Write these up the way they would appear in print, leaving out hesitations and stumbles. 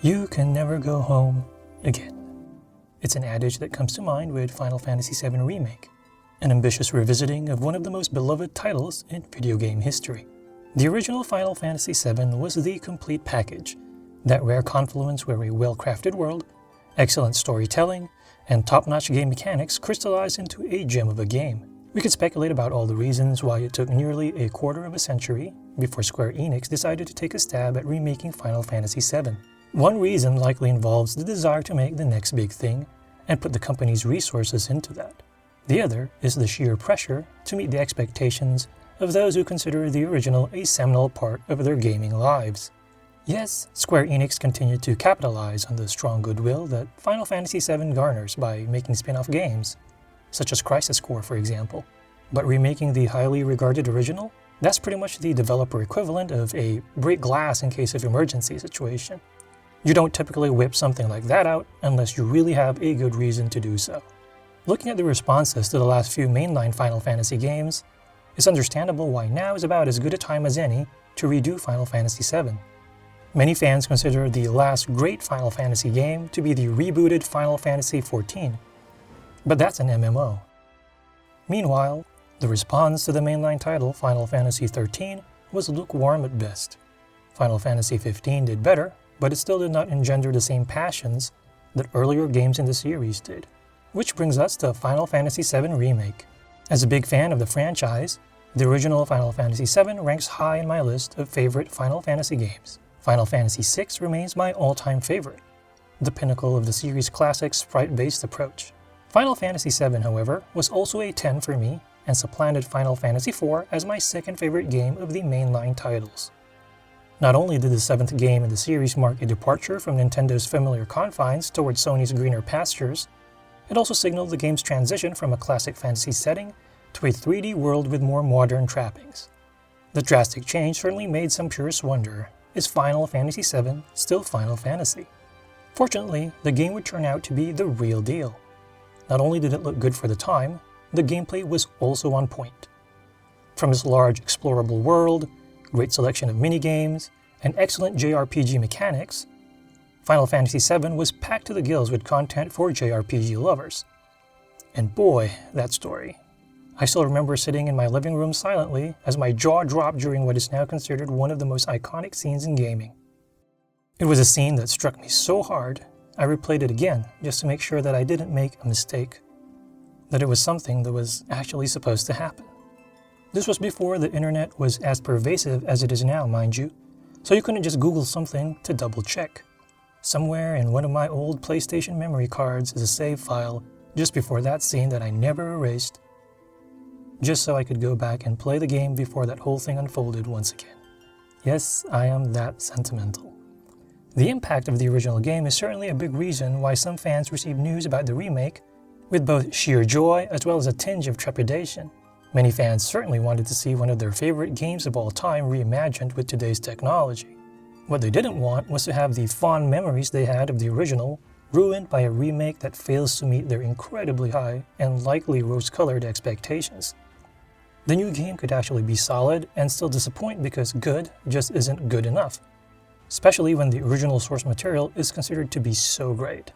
You can never go home again. It's an adage that comes to mind with Final Fantasy VII Remake, an ambitious revisiting of one of the most beloved titles in video game history. The original Final Fantasy VII was the complete package, that rare confluence where a well-crafted world, excellent storytelling, and top-notch game mechanics crystallized into a gem of a game. We could speculate about all the reasons why it took nearly a quarter of a century before Square Enix decided to take a stab at remaking Final Fantasy VII. One reason likely involves the desire to make the next big thing and put the company's resources into that. The other is the sheer pressure to meet the expectations of those who consider the original a seminal part of their gaming lives. Yes, Square Enix continued to capitalize on the strong goodwill that Final Fantasy VII garners by making spin-off games, such as Crisis Core for example. But remaking the highly regarded original? That's pretty much the developer equivalent of a break glass in case of emergency situation. You don't typically whip something like that out unless you really have a good reason to do so. Looking at the responses to the last few mainline Final Fantasy games, it's understandable why now is about as good a time as any to redo Final Fantasy VII. Many fans consider the last great Final Fantasy game to be the rebooted Final Fantasy XIV, but that's an MMO. Meanwhile, the response to the mainline title Final Fantasy XIII was lukewarm at best. Final Fantasy XV did better, but it still did not engender the same passions that earlier games in the series did. Which brings us to Final Fantasy VII Remake. As a big fan of the franchise, the original Final Fantasy VII ranks high in my list of favorite Final Fantasy games. Final Fantasy VI remains my all-time favorite, the pinnacle of the series' classic sprite-based approach. Final Fantasy VII, however, was also a 10 for me and supplanted Final Fantasy IV as my second favorite game of the mainline titles. Not only did the seventh game in the series mark a departure from Nintendo's familiar confines towards Sony's greener pastures, it also signaled the game's transition from a classic fantasy setting to a 3D world with more modern trappings. The drastic change certainly made some purists wonder, is Final Fantasy VII still Final Fantasy? Fortunately, the game would turn out to be the real deal. Not only did it look good for the time, the gameplay was also on point. From its large explorable world, great selection of minigames, and excellent JRPG mechanics, Final Fantasy VII was packed to the gills with content for JRPG lovers. And boy, that story. I still remember sitting in my living room silently as my jaw dropped during what is now considered one of the most iconic scenes in gaming. It was a scene that struck me so hard, I replayed it again just to make sure that I didn't make a mistake, that it was something that was actually supposed to happen. This was before the internet was as pervasive as it is now, mind you, so you couldn't just Google something to double check. Somewhere in one of my old PlayStation memory cards is a save file just before that scene that I never erased, just so I could go back and play the game before that whole thing unfolded once again. Yes, I am that sentimental. The impact of the original game is certainly a big reason why some fans receive news about the remake with both sheer joy as well as a tinge of trepidation. Many fans certainly wanted to see one of their favorite games of all time reimagined with today's technology. What they didn't want was to have the fond memories they had of the original ruined by a remake that fails to meet their incredibly high and likely rose-colored expectations. The new game could actually be solid and still disappoint because good just isn't good enough, especially when the original source material is considered to be so great.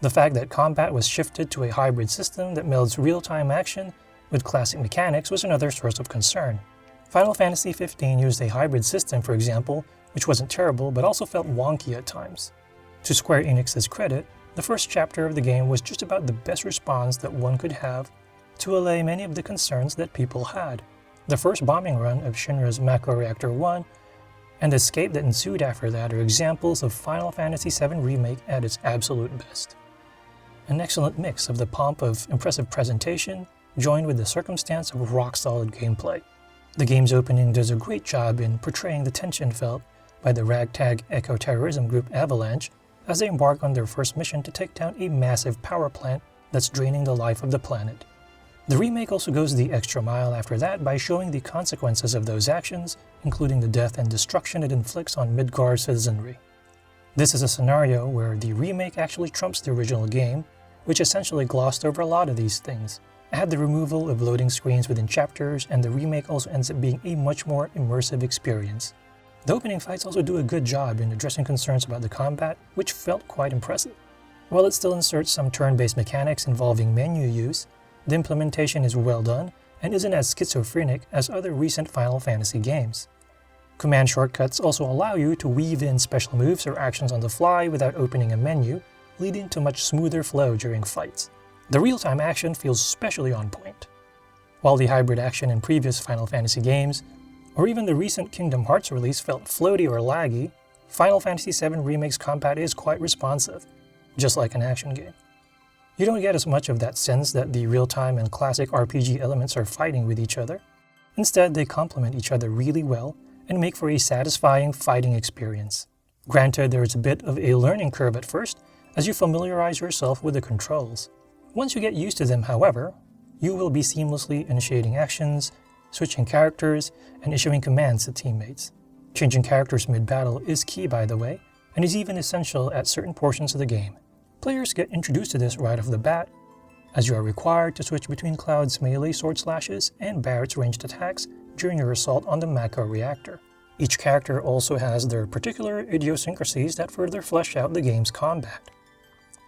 The fact that combat was shifted to a hybrid system that melds real-time action with classic mechanics was another source of concern. Final Fantasy XV used a hybrid system, for example, which wasn't terrible but also felt wonky at times. To Square Enix's credit, the first chapter of the game was just about the best response that one could have to allay many of the concerns that people had. The first bombing run of Shinra's Macro Reactor 1 and the escape that ensued after that are examples of Final Fantasy VII Remake at its absolute best. An excellent mix of the pomp of impressive presentation joined with the circumstance of rock-solid gameplay. The game's opening does a great job in portraying the tension felt by the ragtag eco-terrorism group Avalanche as they embark on their first mission to take down a massive power plant that's draining the life of the planet. The remake also goes the extra mile after that by showing the consequences of those actions, including the death and destruction it inflicts on Midgar citizenry. This is a scenario where the remake actually trumps the original game, which essentially glossed over a lot of these things. Add the removal of loading screens within chapters, and the remake also ends up being a much more immersive experience. The opening fights also do a good job in addressing concerns about the combat, which felt quite impressive. While it still inserts some turn-based mechanics involving menu use, the implementation is well done and isn't as schizophrenic as other recent Final Fantasy games. Command shortcuts also allow you to weave in special moves or actions on the fly without opening a menu, leading to much smoother flow during fights. The real-time action feels especially on point. While the hybrid action in previous Final Fantasy games, or even the recent Kingdom Hearts release felt floaty or laggy, Final Fantasy VII Remake's combat is quite responsive, just like an action game. You don't get as much of that sense that the real-time and classic RPG elements are fighting with each other. Instead, they complement each other really well and make for a satisfying fighting experience. Granted, there is a bit of a learning curve at first as you familiarize yourself with the controls. Once you get used to them, however, you will be seamlessly initiating actions, switching characters, and issuing commands to teammates. Changing characters mid-battle is key, by the way, and is even essential at certain portions of the game. Players get introduced to this right off the bat, as you are required to switch between Cloud's melee sword slashes and Barrett's ranged attacks during your assault on the Mako reactor. Each character also has their particular idiosyncrasies that further flesh out the game's combat.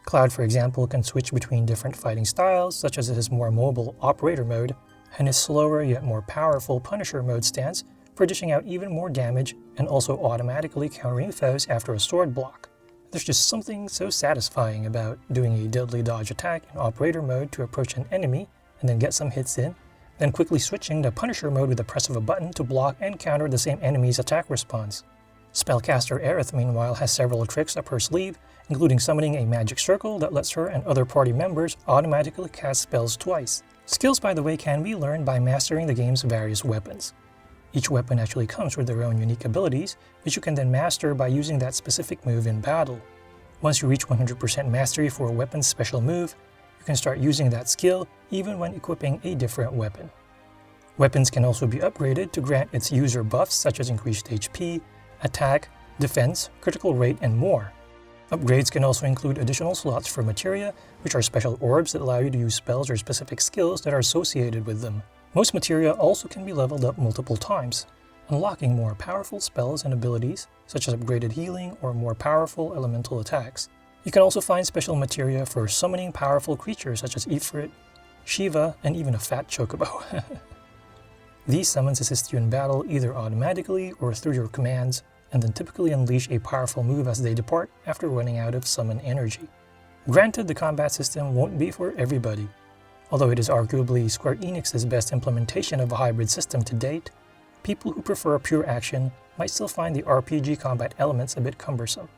Cloud, for example, can switch between different fighting styles, such as his more mobile Operator mode and his slower yet more powerful Punisher mode stance for dishing out even more damage and also automatically countering foes after a sword block. There's just something so satisfying about doing a deadly dodge attack in Operator mode to approach an enemy and then get some hits in, then quickly switching to Punisher mode with the press of a button to block and counter the same enemy's attack response. Spellcaster Aerith, meanwhile, has several tricks up her sleeve, including summoning a magic circle that lets her and other party members automatically cast spells twice. Skills, by the way, can be learned by mastering the game's various weapons. Each weapon actually comes with their own unique abilities, which you can then master by using that specific move in battle. Once you reach 100% mastery for a weapon's special move, you can start using that skill even when equipping a different weapon. Weapons can also be upgraded to grant its user buffs such as increased HP, attack, defense, critical rate, and more. Upgrades can also include additional slots for materia, which are special orbs that allow you to use spells or specific skills that are associated with them. Most materia also can be leveled up multiple times, unlocking more powerful spells and abilities, such as upgraded healing or more powerful elemental attacks. You can also find special materia for summoning powerful creatures such as Ifrit, Shiva, and even a fat chocobo. These summons assist you in battle either automatically or through your commands, and then typically unleash a powerful move as they depart after running out of summon energy. Granted, the combat system won't be for everybody. Although it is arguably Square Enix's best implementation of a hybrid system to date, people who prefer pure action might still find the RPG combat elements a bit cumbersome.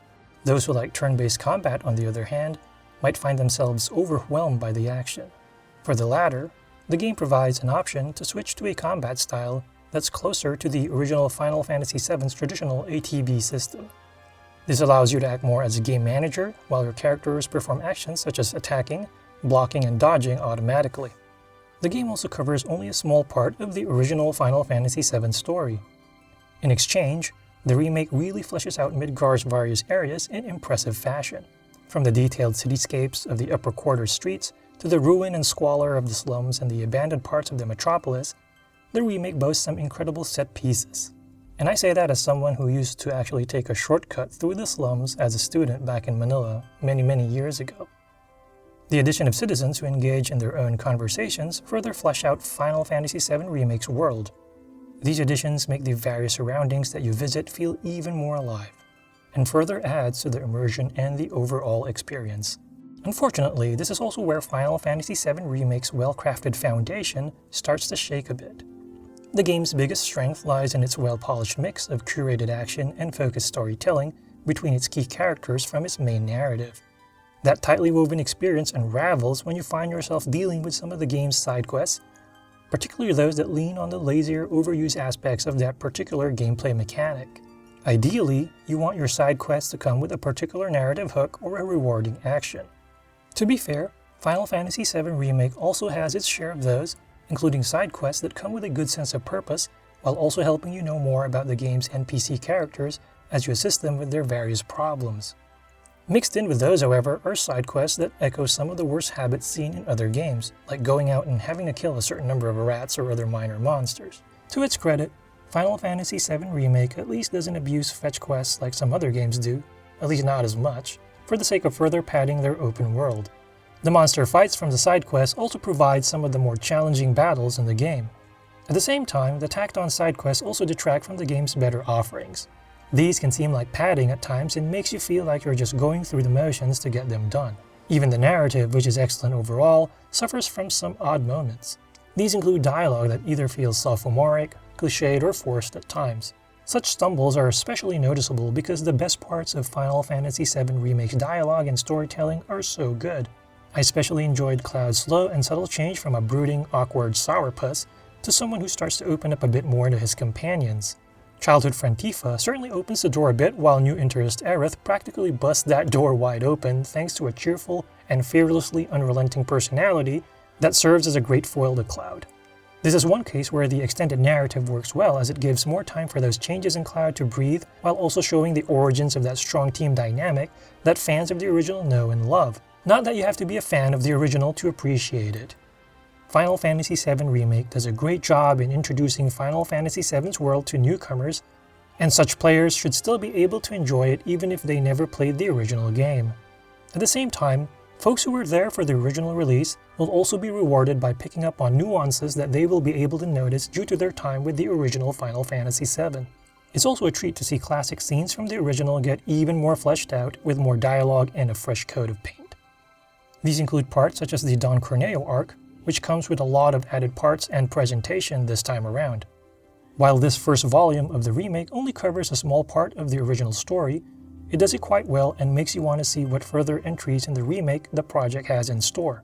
Those who like turn-based combat, on the other hand, might find themselves overwhelmed by the action. For the latter, the game provides an option to switch to a combat style that's closer to the original Final Fantasy VII's traditional ATB system. This allows you to act more as a game manager while your characters perform actions such as attacking, blocking, and dodging automatically. The game also covers only a small part of the original Final Fantasy VII story. In exchange, the remake really fleshes out Midgar's various areas in impressive fashion. From the detailed cityscapes of the upper quarter streets to the ruin and squalor of the slums and the abandoned parts of the metropolis, the remake boasts some incredible set pieces. And I say that as someone who used to actually take a shortcut through the slums as a student back in Manila many years ago. The addition of citizens who engage in their own conversations further flesh out Final Fantasy VII Remake's world. These additions make the various surroundings that you visit feel even more alive, and further adds to the immersion and the overall experience. Unfortunately, this is also where Final Fantasy VII Remake's well-crafted foundation starts to shake a bit. The game's biggest strength lies in its well-polished mix of curated action and focused storytelling between its key characters from its main narrative. That tightly woven experience unravels when you find yourself dealing with some of the game's side quests, particularly those that lean on the lazier, overused aspects of that particular gameplay mechanic. Ideally, you want your side quests to come with a particular narrative hook or a rewarding action. To be fair, Final Fantasy VII Remake also has its share of those, including side quests that come with a good sense of purpose, while also helping you know more about the game's NPC characters as you assist them with their various problems. Mixed in with those, however, are side quests that echo some of the worst habits seen in other games, like going out and having to kill a certain number of rats or other minor monsters. To its credit, Final Fantasy VII Remake at least doesn't abuse fetch quests like some other games do, at least not as much, for the sake of further padding their open world. The monster fights from the side quests also provide some of the more challenging battles in the game. At the same time, the tacked-on side quests also detract from the game's better offerings. These can seem like padding at times and makes you feel like you're just going through the motions to get them done. Even the narrative, which is excellent overall, suffers from some odd moments. These include dialogue that either feels sophomoric, cliched, or forced at times. Such stumbles are especially noticeable because the best parts of Final Fantasy VII Remake's dialogue and storytelling are so good. I especially enjoyed Cloud's slow and subtle change from a brooding, awkward sourpuss to someone who starts to open up a bit more to his companions. Childhood friend Tifa certainly opens the door a bit, while new interest Aerith practically busts that door wide open thanks to a cheerful and fearlessly unrelenting personality that serves as a great foil to Cloud. This is one case where the extended narrative works well, as it gives more time for those changes in Cloud to breathe while also showing the origins of that strong team dynamic that fans of the original know and love. Not that you have to be a fan of the original to appreciate it. Final Fantasy VII Remake does a great job in introducing Final Fantasy VII's world to newcomers, and such players should still be able to enjoy it even if they never played the original game. At the same time, folks who were there for the original release will also be rewarded by picking up on nuances that they will be able to notice due to their time with the original Final Fantasy VII. It's also a treat to see classic scenes from the original get even more fleshed out with more dialogue and a fresh coat of paint. These include parts such as the Don Corneo arc, which comes with a lot of added parts and presentation this time around. While this first volume of the remake only covers a small part of the original story, it does it quite well and makes you want to see what further entries in the remake the project has in store.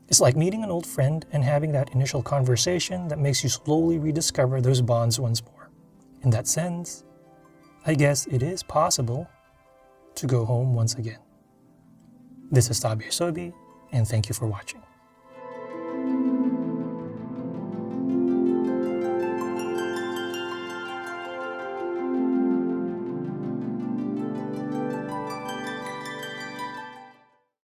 It's like meeting an old friend and having that initial conversation that makes you slowly rediscover those bonds once more. In that sense, I guess it is possible to go home once again. This is Tabi Sobi, and thank you for watching.